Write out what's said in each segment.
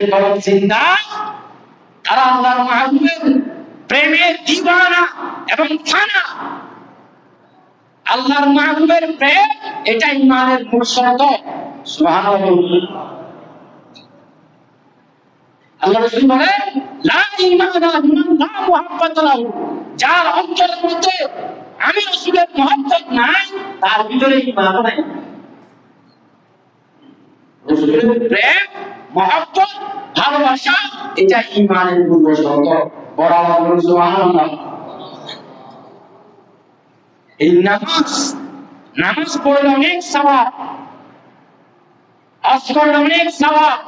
জিন্দা, তারা আল্লাহর মাহবুবের প্রেমে দিওয়ানা এবং ফানা। আল্লাহর মাহবুবের প্রেম এটা ঈমানের মূল শর্ত। সুবহানাল্লাহ। আল্লাহ রাসূল বলেন, লা ঈমানা লিমান লা মুহাব্বাতা লাহু, যার অন্তরের মধ্যে আমি রাসূলের মহব্বত নাই, তার ভিতরে ঈমান নাই। রাসূলের প্রেম, মহব্বত, ভালোবাসা এটা ঈমানের মূল শর্ত। বরাবর সুবহানাল্লাহ। এই নামাজ পড়লে অনেক সওয়াব, হজ করলে অনেক সওয়াব,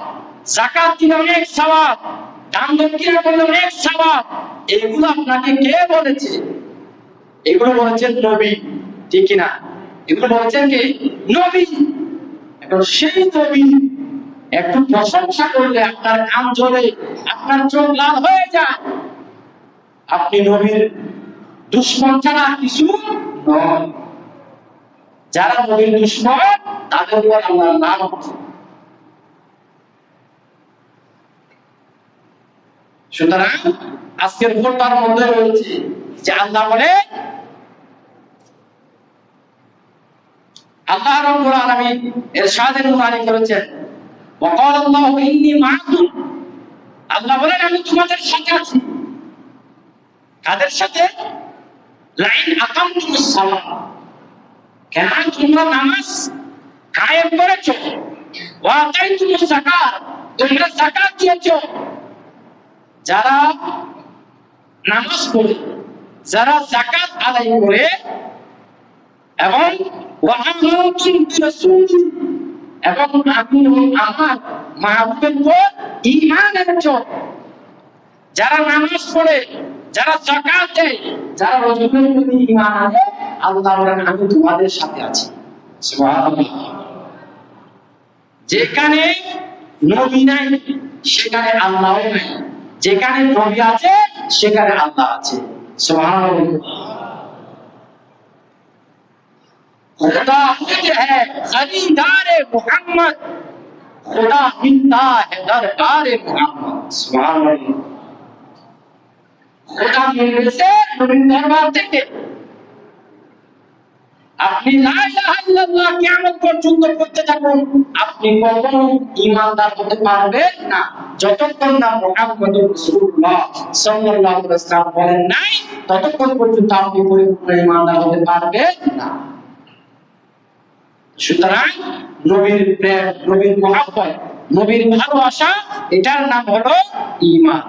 যাকাত দিলে অনেক সওয়াব, দান দক্ষিণা করলে অনেক সওয়াব। এগুলো আপনাকে কে বলেছে? এগুলো বলেছেন নবী, ঠিক না? এগুলো বলেছেন কি? নবী। এখন সেই নবী একটু প্রশংসা করলে আপনার কান জ্বলে, আপনার চোখ লাল হয়ে যায়। আপনি নবীর দুশমন ছাড়া কিছু নয়। যারা নবীর দুশমন তাদের উপর আল্লাহর লানত। সুতরাং আজকের খোঁটার মধ্যে রয়েছে যে আল্লাহ বলে, আল্লাহ রাব্বুল আলামিন ইরশাদের মুতালি করেছেন, ওয়াকাল আল্লাহু ইন্নী মাআকুম। আল্লাহ বলেন, আমি তোমাদের সাথে আছি। কাদের সাথে? লাইন আকামতুমুস সালাহ, কেন তোমরা নামাজ কায়েম করেছো, ওয়া আতাইতুমুস যাকাত, তোমরা যাকাত দিয়েছো। যারা নামাজ পড়ে, যারা যাকাত আদায় করে এবং ওয়া আমানতুম বিরাসূলি, এবং আমি আমার মাহবুবের উপর ঈমান এনেছো। যারা নামাজ পড়ে, যারা যাকাত দেয়, যারা রাসূলের প্রতি ঈমান আনে, আল্লাহ বলেন আমি তোমাদের সাথে আছি। সুবহানাল্লাহ। যেখানে নবী নাই সেখানে আল্লাহ নাই, যেখানে নবী আছে সেখানে আল্লাহ আছে। সুবহানাল্লাহ। खुदा खुद है खरीदार मोहम्मद, खुदा मिलता है दरबार मोहम्मद। सुभान अल्लाह। खुदा मिलছে নবীর দরবার থেকে। আপনি লা ইলাহা ইল্লাল্লাহ কিয়ামত পর্যন্ত পড়তে থাকুন, আপনি কখনো ঈমানদার হতে পারবেন না যতক্ষণ না মুহাম্মদুর রাসূলুল্লাহ সাল্লাল্লাহু আলাইহি ওয়াসাল্লাম বলেন নাই, ততক্ষণ পর্যন্ত আপনি পরিপূর্ণ ঈমানদার হতে পারবেন না। সুতরাং নবীর প্রেম, নবীর মহব্বত, নবীর ভালোবাসা, এটার নাম হলো ঈমান।